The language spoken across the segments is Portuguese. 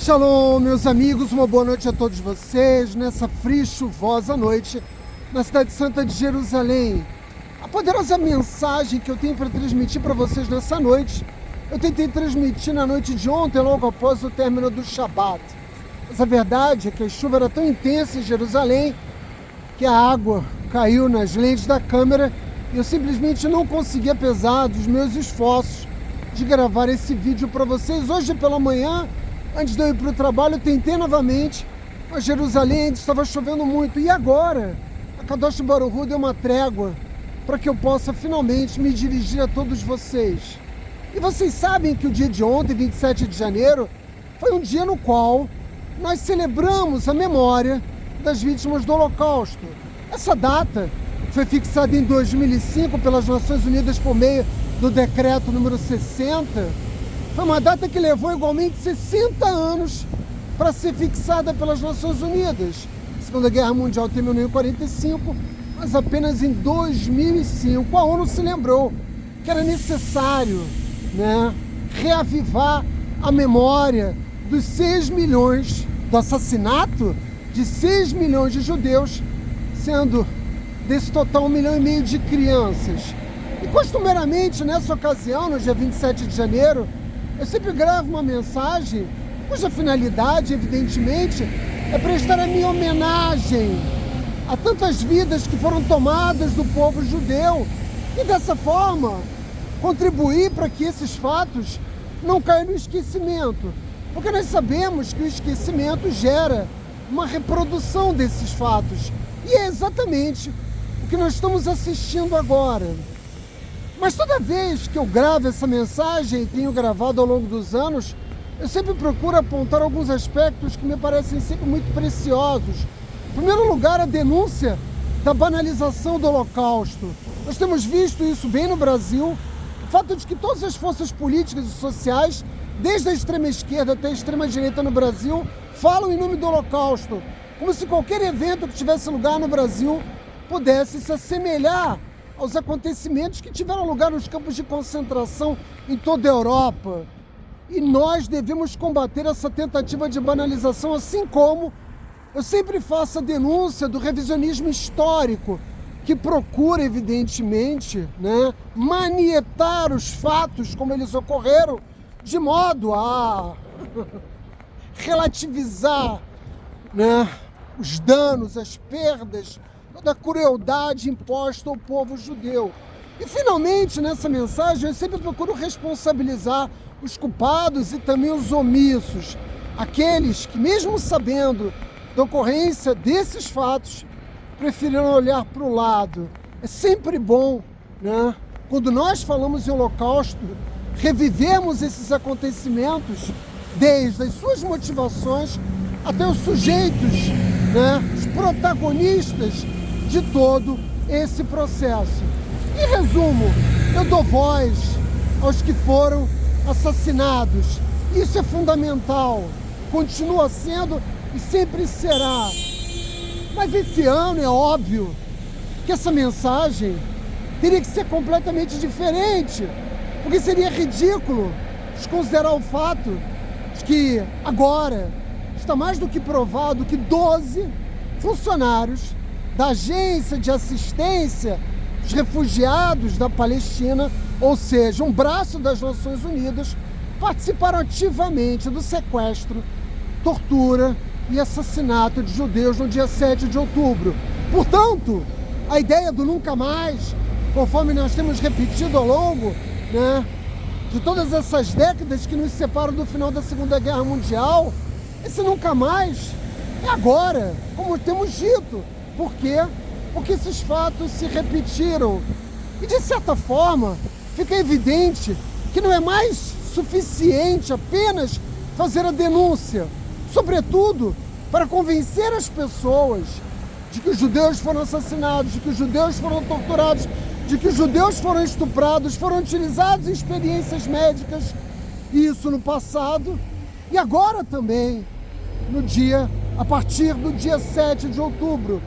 Shalom, meus amigos, uma boa noite a todos vocês, nessa fria e chuvosa noite, na cidade santa de Jerusalém. A poderosa mensagem que eu tenho para transmitir para vocês nessa noite, eu tentei transmitir na noite de ontem, logo após o término do Shabat. Mas a verdade é que a chuva era tão intensa em Jerusalém, que a água caiu nas lentes da câmera e eu simplesmente não consegui, apesar dos meus esforços, de gravar esse vídeo para vocês. Hoje pela manhã, antes de eu ir para o trabalho, eu tentei novamente, mas Jerusalém ainda estava chovendo muito. E agora, a Kadosh Baruch Hu deu uma trégua para que eu possa finalmente me dirigir a todos vocês. E vocês sabem que o dia de ontem, 27 de janeiro, foi um dia no qual nós celebramos a memória das vítimas do Holocausto. Essa data foi fixada em 2005 pelas Nações Unidas por meio do decreto número 60, foi uma data que levou igualmente 60 anos para ser fixada pelas Nações Unidas. A Segunda Guerra Mundial terminou em 1945, mas apenas em 2005 a ONU se lembrou que era necessário, reavivar a memória dos 6 milhões, do assassinato de 6 milhões de judeus, sendo desse total 1,5 milhão de crianças. E costumeiramente, nessa ocasião, no dia 27 de janeiro, eu sempre gravo uma mensagem cuja finalidade, evidentemente, é prestar a minha homenagem a tantas vidas que foram tomadas do povo judeu e, dessa forma, contribuir para que esses fatos não caiam no esquecimento. Porque nós sabemos que o esquecimento gera uma reprodução desses fatos. E é exatamente o que nós estamos assistindo agora. Mas toda vez que eu gravo essa mensagem, e tenho gravado ao longo dos anos, eu sempre procuro apontar alguns aspectos que me parecem sempre muito preciosos. Em primeiro lugar, a denúncia da banalização do Holocausto. Nós temos visto isso bem no Brasil, o fato de que todas as forças políticas e sociais, desde a extrema esquerda até a extrema direita no Brasil, falam em nome do Holocausto, como se qualquer evento que tivesse lugar no Brasil pudesse se assemelhar aos acontecimentos que tiveram lugar nos campos de concentração em toda a Europa. E nós devemos combater essa tentativa de banalização, assim como eu sempre faço a denúncia do revisionismo histórico, que procura, evidentemente, manietar os fatos como eles ocorreram, de modo a relativizar os danos, as perdas, toda a crueldade imposta ao povo judeu. E finalmente, nessa mensagem, eu sempre procuro responsabilizar os culpados e também os omissos, aqueles que, mesmo sabendo da ocorrência desses fatos, preferiram olhar para o lado. É sempre bom, quando nós falamos em Holocausto, revivemos esses acontecimentos desde as suas motivações até os sujeitos, os protagonistas de todo esse processo. Em resumo, eu dou voz aos que foram assassinados. Isso é fundamental, continua sendo e sempre será. Mas esse ano é óbvio que essa mensagem teria que ser completamente diferente, porque seria ridículo desconsiderar o fato de que agora está mais do que provado que 12 funcionários da Agência de Assistência dos Refugiados da Palestina, ou seja, um braço das Nações Unidas, participaram ativamente do sequestro, tortura e assassinato de judeus no dia 7 de outubro. Portanto, a ideia do nunca mais, conforme nós temos repetido ao longo de todas essas décadas que nos separam do final da Segunda Guerra Mundial, esse nunca mais é agora, como temos dito. Por quê? Porque esses fatos se repetiram. E, de certa forma, fica evidente que não é mais suficiente apenas fazer a denúncia, sobretudo para convencer as pessoas de que os judeus foram assassinados, de que os judeus foram torturados, de que os judeus foram estuprados, foram utilizados em experiências médicas, isso no passado, e agora também, a partir do dia 7 de outubro.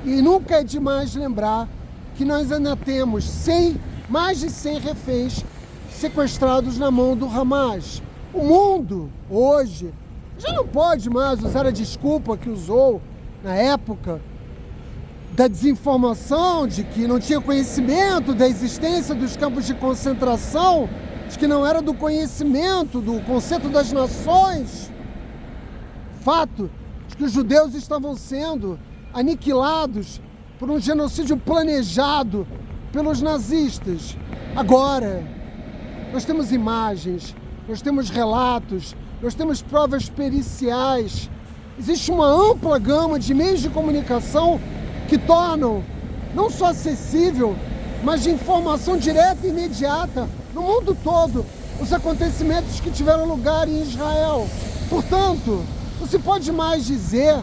E nunca é demais lembrar que nós ainda temos mais de 100 reféns sequestrados na mão do Hamas. O mundo, hoje, já não pode mais usar a desculpa que usou na época da desinformação, de que não tinha conhecimento da existência dos campos de concentração, de que não era do conhecimento do conceito das nações. Fato de que os judeus estavam sendo aniquilados por um genocídio planejado pelos nazistas. Agora, nós temos imagens, nós temos relatos, nós temos provas periciais. Existe uma ampla gama de meios de comunicação que tornam não só acessível, mas de informação direta e imediata no mundo todo os acontecimentos que tiveram lugar em Israel. Portanto, não se pode mais dizer,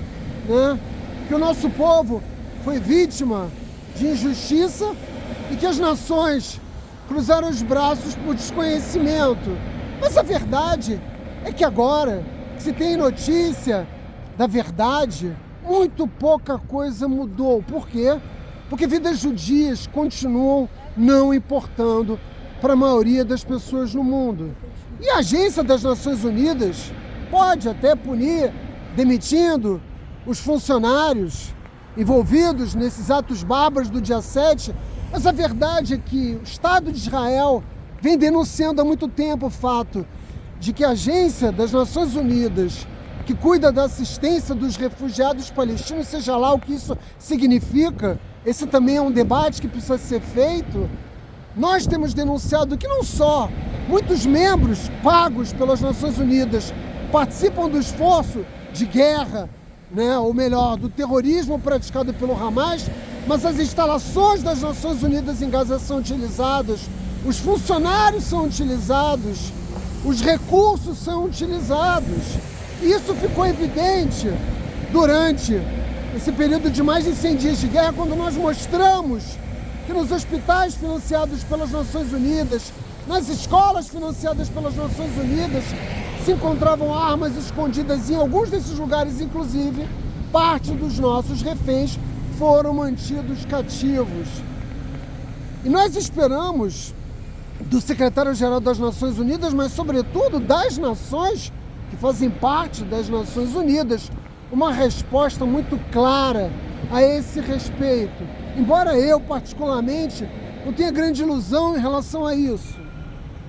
né, que o nosso povo foi vítima de injustiça e que as nações cruzaram os braços por desconhecimento. Mas a verdade é que agora que se tem notícia da verdade, muito pouca coisa mudou. Por quê? Porque vidas judias continuam não importando para a maioria das pessoas no mundo. E a Agência das Nações Unidas pode até punir, demitindo os funcionários envolvidos nesses atos bárbaros do dia 7, mas a verdade é que o Estado de Israel vem denunciando há muito tempo o fato de que a Agência das Nações Unidas, que cuida da assistência dos refugiados palestinos, seja lá o que isso significa, esse também é um debate que precisa ser feito. Nós temos denunciado que não só muitos membros pagos pelas Nações Unidas participam do esforço de guerra, né, ou melhor, do terrorismo praticado pelo Hamas, mas as instalações das Nações Unidas em Gaza são utilizadas, os funcionários são utilizados, os recursos são utilizados. E isso ficou evidente durante esse período de mais de 100 dias de guerra, quando nós mostramos que nos hospitais financiados pelas Nações Unidas, nas escolas financiadas pelas Nações Unidas, se encontravam armas escondidas em alguns desses lugares, inclusive, parte dos nossos reféns foram mantidos cativos. E nós esperamos do secretário-geral das Nações Unidas, mas sobretudo das nações que fazem parte das Nações Unidas, uma resposta muito clara a esse respeito. Embora eu, particularmente, não tenha grande ilusão em relação a isso.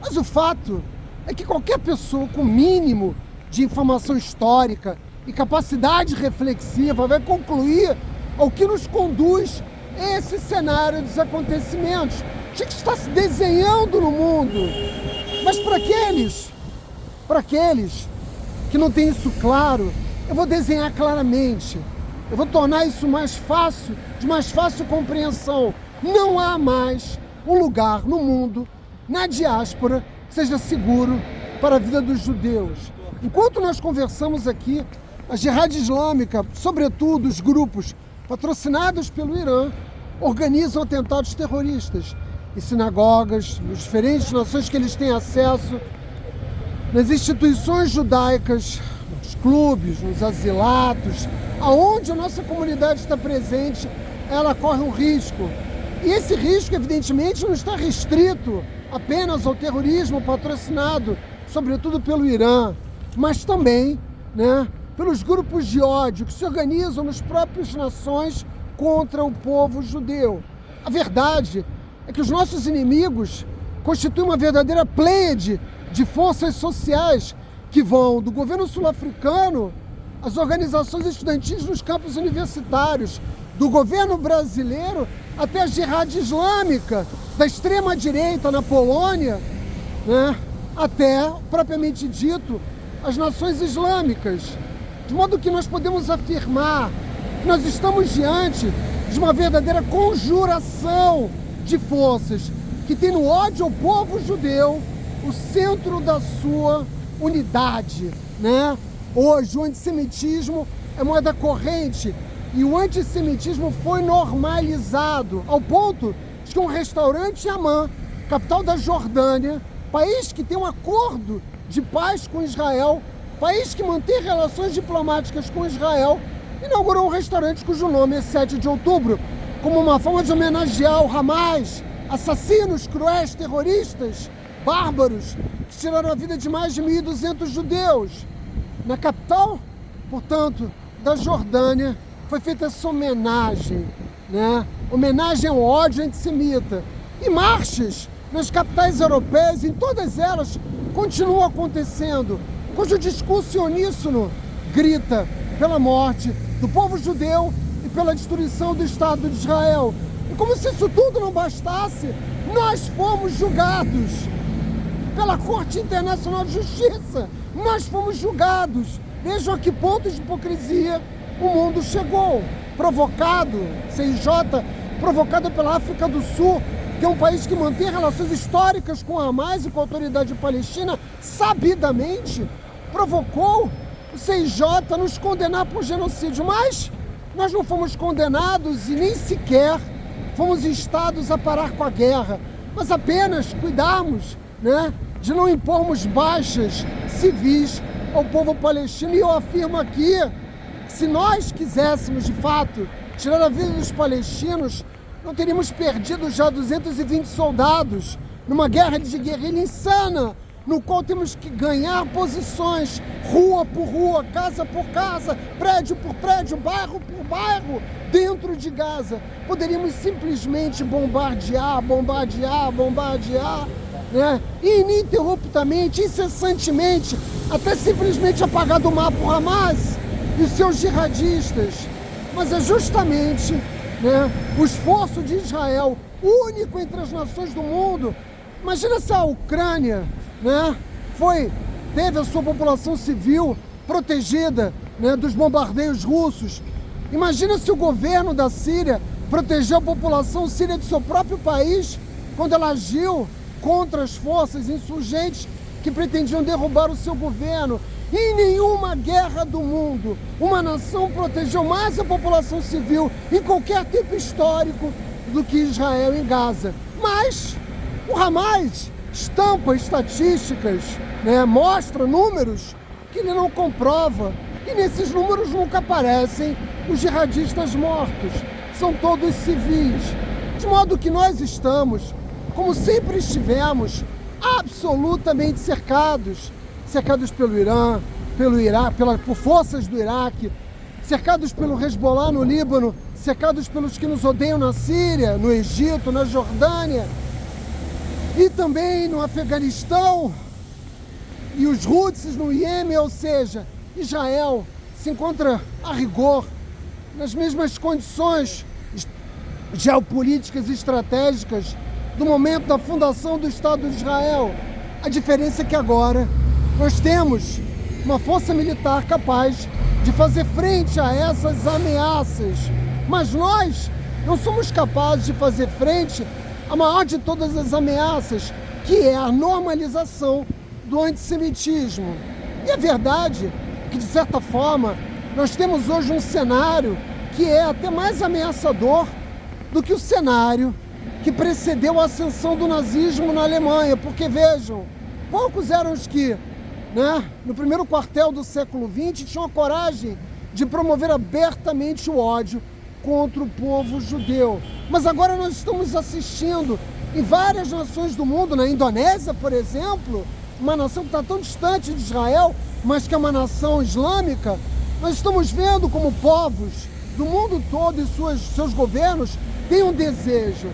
Mas o fato é que qualquer pessoa com mínimo de informação histórica e capacidade reflexiva vai concluir ao que nos conduz esse cenário dos acontecimentos, de que está se desenhando no mundo. Mas para aqueles que não têm isso claro, eu vou desenhar claramente. Eu vou tornar isso mais fácil, de mais fácil compreensão. Não há mais um lugar no mundo, na diáspora, que seja seguro para a vida dos judeus. Enquanto nós conversamos aqui, a Jihad Islâmica, sobretudo os grupos patrocinados pelo Irã, organizam atentados terroristas em sinagogas, nas diferentes nações que eles têm acesso, nas instituições judaicas, nos clubes, nos asilatos, aonde a nossa comunidade está presente, ela corre um risco. E esse risco, evidentemente, não está restrito apenas ao terrorismo patrocinado, sobretudo pelo Irã, mas também, né, pelos grupos de ódio que se organizam nas próprias nações contra o povo judeu. A verdade é que os nossos inimigos constituem uma verdadeira pleiade de forças sociais que vão do governo sul-africano às organizações estudantis nos campos universitários, do governo brasileiro até a Jihad Islâmica, da extrema-direita na Polônia, né, até, propriamente dito, as nações islâmicas. De modo que nós podemos afirmar que nós estamos diante de uma verdadeira conjuração de forças que tem no ódio ao povo judeu o centro da sua unidade, né? Hoje o antissemitismo é moeda corrente e o antissemitismo foi normalizado ao ponto de que um restaurante em Amman, capital da Jordânia, país que tem um acordo de paz com Israel, país que mantém relações diplomáticas com Israel, inaugurou um restaurante cujo nome é 7 de outubro, como uma forma de homenagear o Hamas, assassinos, cruéis, terroristas, bárbaros, que tiraram a vida de mais de 1.200 judeus. Na capital, portanto, da Jordânia, foi feita essa homenagem, né? Homenagem ao ódio antissemita. E marchas nas capitais europeias, em todas elas, continuam acontecendo, cujo discurso uníssono grita pela morte do povo judeu e pela destruição do Estado de Israel. E como se isso tudo não bastasse, nós fomos julgados pela Corte Internacional de Justiça. Nós fomos julgados. Vejam a que ponto de hipocrisia o mundo chegou. Provocado, CIJ, provocado pela África do Sul, que é um país que mantém relações históricas com Hamas e com a autoridade palestina, sabidamente provocou o CIJ a nos condenar por genocídio. Mas nós não fomos condenados e nem sequer fomos instados a parar com a guerra, mas apenas cuidarmos, né, de não impormos baixas civis ao povo palestino. E eu afirmo aqui, se nós quiséssemos de fato tirar a vida dos palestinos, não teríamos perdido já 220 soldados numa guerra de guerrilha insana, no qual temos que ganhar posições, rua por rua, casa por casa, prédio por prédio, bairro por bairro, dentro de Gaza. Poderíamos simplesmente bombardear, né, ininterruptamente, incessantemente, até simplesmente apagar do mapa o Hamas e os seus jihadistas. Mas é justamente, né, o esforço de Israel, único entre as nações do mundo. Imagina se a Ucrânia, né, teve a sua população civil protegida, né, dos bombardeios russos. Imagina se o governo da Síria protegeu a população síria do seu próprio país quando ela agiu contra as forças insurgentes que pretendiam derrubar o seu governo. Em nenhuma guerra do mundo, uma nação protegeu mais a população civil em qualquer tempo histórico do que Israel em Gaza. Mas o Hamas estampa estatísticas, né, mostra números que ele não comprova. E nesses números nunca aparecem os jihadistas mortos. São todos civis. De modo que nós estamos, como sempre estivemos, absolutamente cercados pelo Irã, pelo Iraque, por forças do Iraque, cercados pelo Hezbollah no Líbano, cercados pelos que nos odeiam na Síria, no Egito, na Jordânia e também no Afeganistão e os Houthis no Iêmen. Ou seja, Israel se encontra a rigor nas mesmas condições geopolíticas e estratégicas do momento da fundação do Estado de Israel. A diferença é que agora nós temos uma força militar capaz de fazer frente a essas ameaças, mas nós não somos capazes de fazer frente à maior de todas as ameaças, que é a normalização do antissemitismo. E a verdade é que, de certa forma, nós temos hoje um cenário que é até mais ameaçador do que o cenário que precedeu a ascensão do nazismo na Alemanha, porque vejam, poucos eram os que, né, no primeiro quartel do século XX, tinham a coragem de promover abertamente o ódio contra o povo judeu. Mas agora nós estamos assistindo em várias nações do mundo, na Indonésia, por exemplo, uma nação que está tão distante de Israel, mas que é uma nação islâmica, nós estamos vendo como povos do mundo todo e seus governos têm um desejo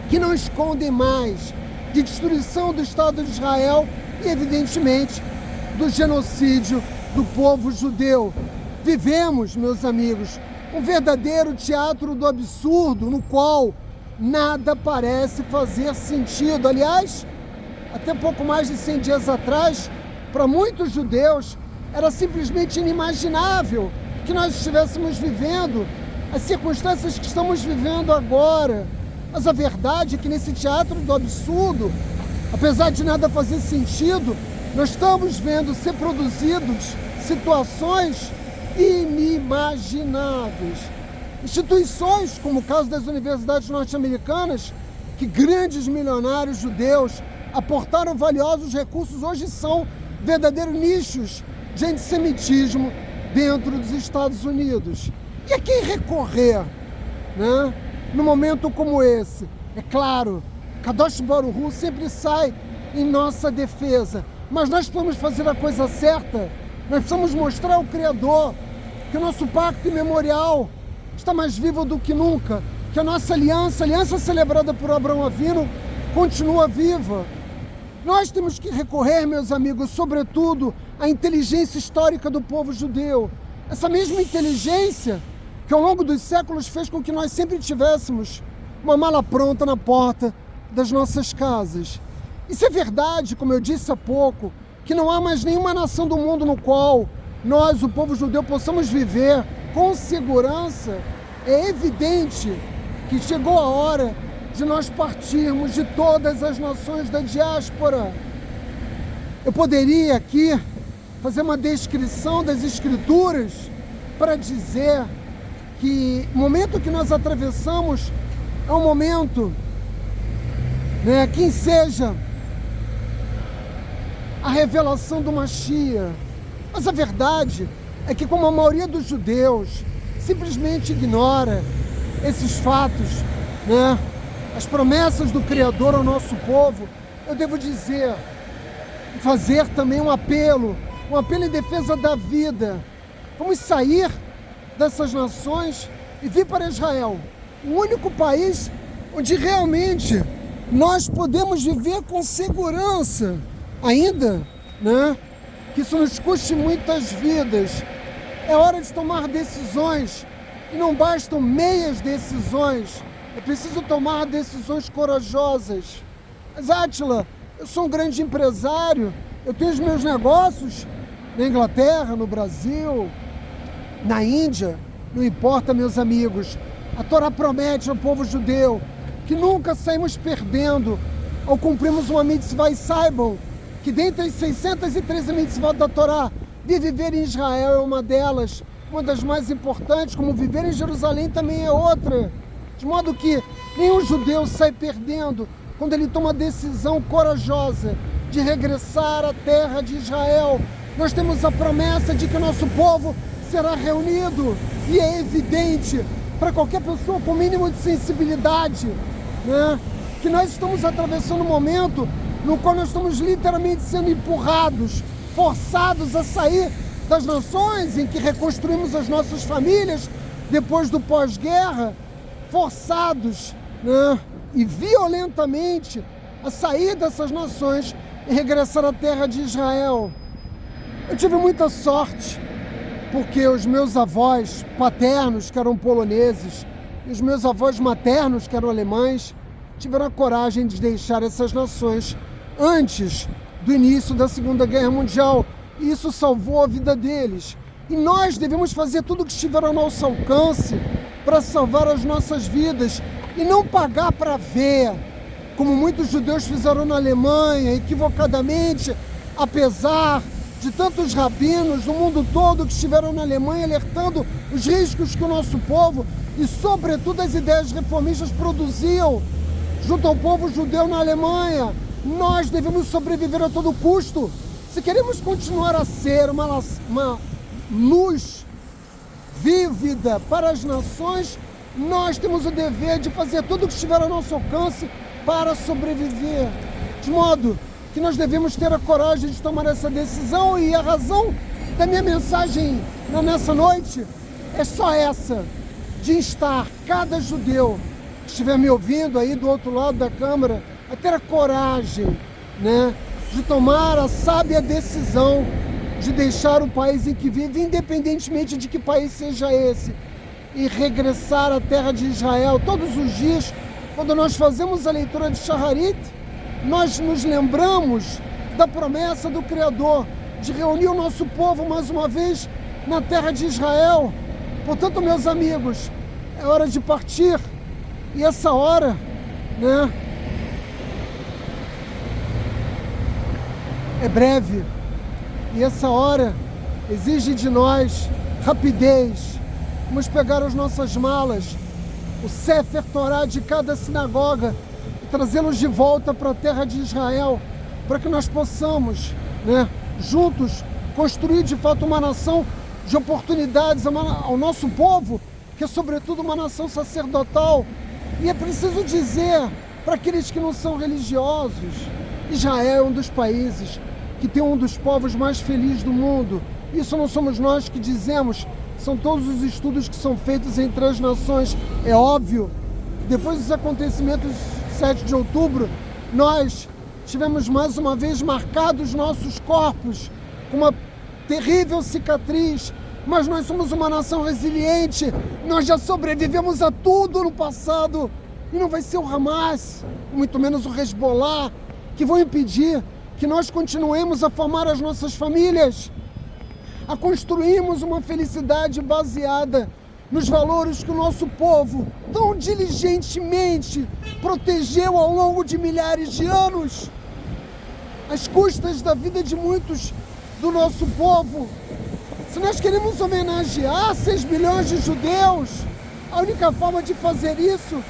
que não escondem mais, de destruição do Estado de Israel e, evidentemente, do genocídio do povo judeu. Vivemos, meus amigos, um verdadeiro teatro do absurdo, no qual nada parece fazer sentido. Aliás, até pouco mais de 100 dias atrás, para muitos judeus, era simplesmente inimaginável que nós estivéssemos vivendo as circunstâncias que estamos vivendo agora. Mas a verdade é que nesse teatro do absurdo, apesar de nada fazer sentido, nós estamos vendo ser produzidos situações inimagináveis. Instituições, como o caso das universidades norte-americanas, que grandes milionários judeus aportaram valiosos recursos, hoje são verdadeiros nichos de antissemitismo dentro dos Estados Unidos. E a quem recorrer, né, num momento como esse? É claro, Kadosh Baruch Hu sempre sai em nossa defesa, mas nós precisamos fazer a coisa certa. Nós precisamos mostrar ao Criador que o nosso pacto imemorial está mais vivo do que nunca, que a nossa aliança, a aliança celebrada por Abraão Avino, continua viva. Nós temos que recorrer, meus amigos, sobretudo à inteligência histórica do povo judeu. Essa mesma inteligência que ao longo dos séculos fez com que nós sempre tivéssemos uma mala pronta na porta das nossas casas. Isso é verdade, como eu disse há pouco, que não há mais nenhuma nação do mundo no qual nós, o povo judeu, possamos viver com segurança. É evidente que chegou a hora de nós partirmos de todas as nações da diáspora. Eu poderia aqui fazer uma descrição das Escrituras para dizer que o momento que nós atravessamos é um momento, que enseja a revelação do Mashiach. Mas a verdade é que, como a maioria dos judeus simplesmente ignora esses fatos, as promessas do Criador ao nosso povo, eu devo dizer, fazer também um apelo em defesa da vida. Vamos sair dessas nações e vir para Israel, o único país onde realmente nós podemos viver com segurança, ainda, que isso nos custe muitas vidas. É hora de tomar decisões, e não bastam meias decisões, é preciso tomar decisões corajosas. Mas, Átila, eu sou um grande empresário, eu tenho os meus negócios na Inglaterra, no Brasil, na Índia. Não importa, meus amigos, a Torá promete ao povo judeu que nunca saímos perdendo ao cumprirmos uma mitzvah. E saibam que dentre as 613 mitzvot da Torá, viver em Israel é uma delas, uma das mais importantes, como viver em Jerusalém também é outra. De modo que nenhum judeu sai perdendo quando ele toma a decisão corajosa de regressar à terra de Israel. Nós temos a promessa de que o nosso povo será reunido, e é evidente para qualquer pessoa com mínimo de sensibilidade, que nós estamos atravessando um momento no qual nós estamos literalmente sendo empurrados, forçados a sair das nações em que reconstruímos as nossas famílias depois do pós-guerra, forçados e violentamente a sair dessas nações e regressar à terra de Israel. Eu tive muita sorte, porque os meus avós paternos, que eram poloneses, e os meus avós maternos, que eram alemães, tiveram a coragem de deixar essas nações antes do início da Segunda Guerra Mundial, e isso salvou a vida deles. E nós devemos fazer tudo o que estiver ao nosso alcance para salvar as nossas vidas e não pagar para ver, como muitos judeus fizeram na Alemanha, equivocadamente, apesar de tantos rabinos no mundo todo que estiveram na Alemanha alertando os riscos que o nosso povo e, sobretudo, as ideias reformistas produziam junto ao povo judeu na Alemanha. Nós devemos sobreviver a todo custo. Se queremos continuar a ser uma luz vívida para as nações, nós temos o dever de fazer tudo o que estiver ao nosso alcance para sobreviver. De modo que nós devemos ter a coragem de tomar essa decisão, e a razão da minha mensagem nessa noite é só essa, de instar cada judeu que estiver me ouvindo aí do outro lado da câmara a ter a coragem, de tomar a sábia decisão de deixar o país em que vive, independentemente de que país seja esse, e regressar à terra de Israel. Todos os dias, quando nós fazemos a leitura de Shacharit, nós nos lembramos da promessa do Criador de reunir o nosso povo mais uma vez na terra de Israel. Portanto, meus amigos, é hora de partir, e essa hora, é breve, e essa hora exige de nós rapidez. Vamos pegar as nossas malas, o Sefer Torá de cada sinagoga, e trazê-los de volta para a terra de Israel, para que nós possamos, juntos, construir de fato uma nação de oportunidades ao nosso povo, que é sobretudo uma nação sacerdotal. E é preciso dizer para aqueles que não são religiosos, Israel é um dos países que tem um dos povos mais felizes do mundo. Isso não somos nós que dizemos, são todos os estudos que são feitos entre as nações. É óbvio, depois dos acontecimentos de 7 de outubro, nós tivemos mais uma vez marcados nossos corpos com uma terrível cicatriz, mas nós somos uma nação resiliente, nós já sobrevivemos a tudo no passado, e não vai ser o Hamas, muito menos o Hezbollah, que vão impedir que nós continuemos a formar as nossas famílias, a construirmos uma felicidade baseada nos valores que o nosso povo tão diligentemente protegeu ao longo de milhares de anos, às custas da vida de muitos do nosso povo. Se nós queremos homenagear 6 milhões de judeus, a única forma de fazer isso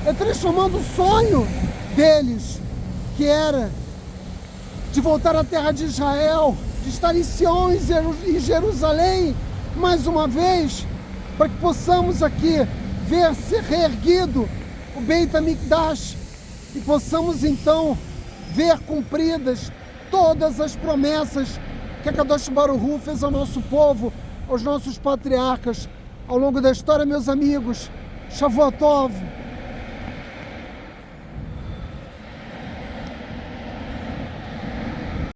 é transformando o sonho deles, que era de voltar à terra de Israel, de estar em Sião, em Jerusalém, mais uma vez, para que possamos aqui ver ser reerguido o Beit HaMikdash e possamos então ver cumpridas todas as promessas que a Kadosh Baruch Hu fez ao nosso povo, aos nossos patriarcas, ao longo da história, meus amigos. Shavuot Tov.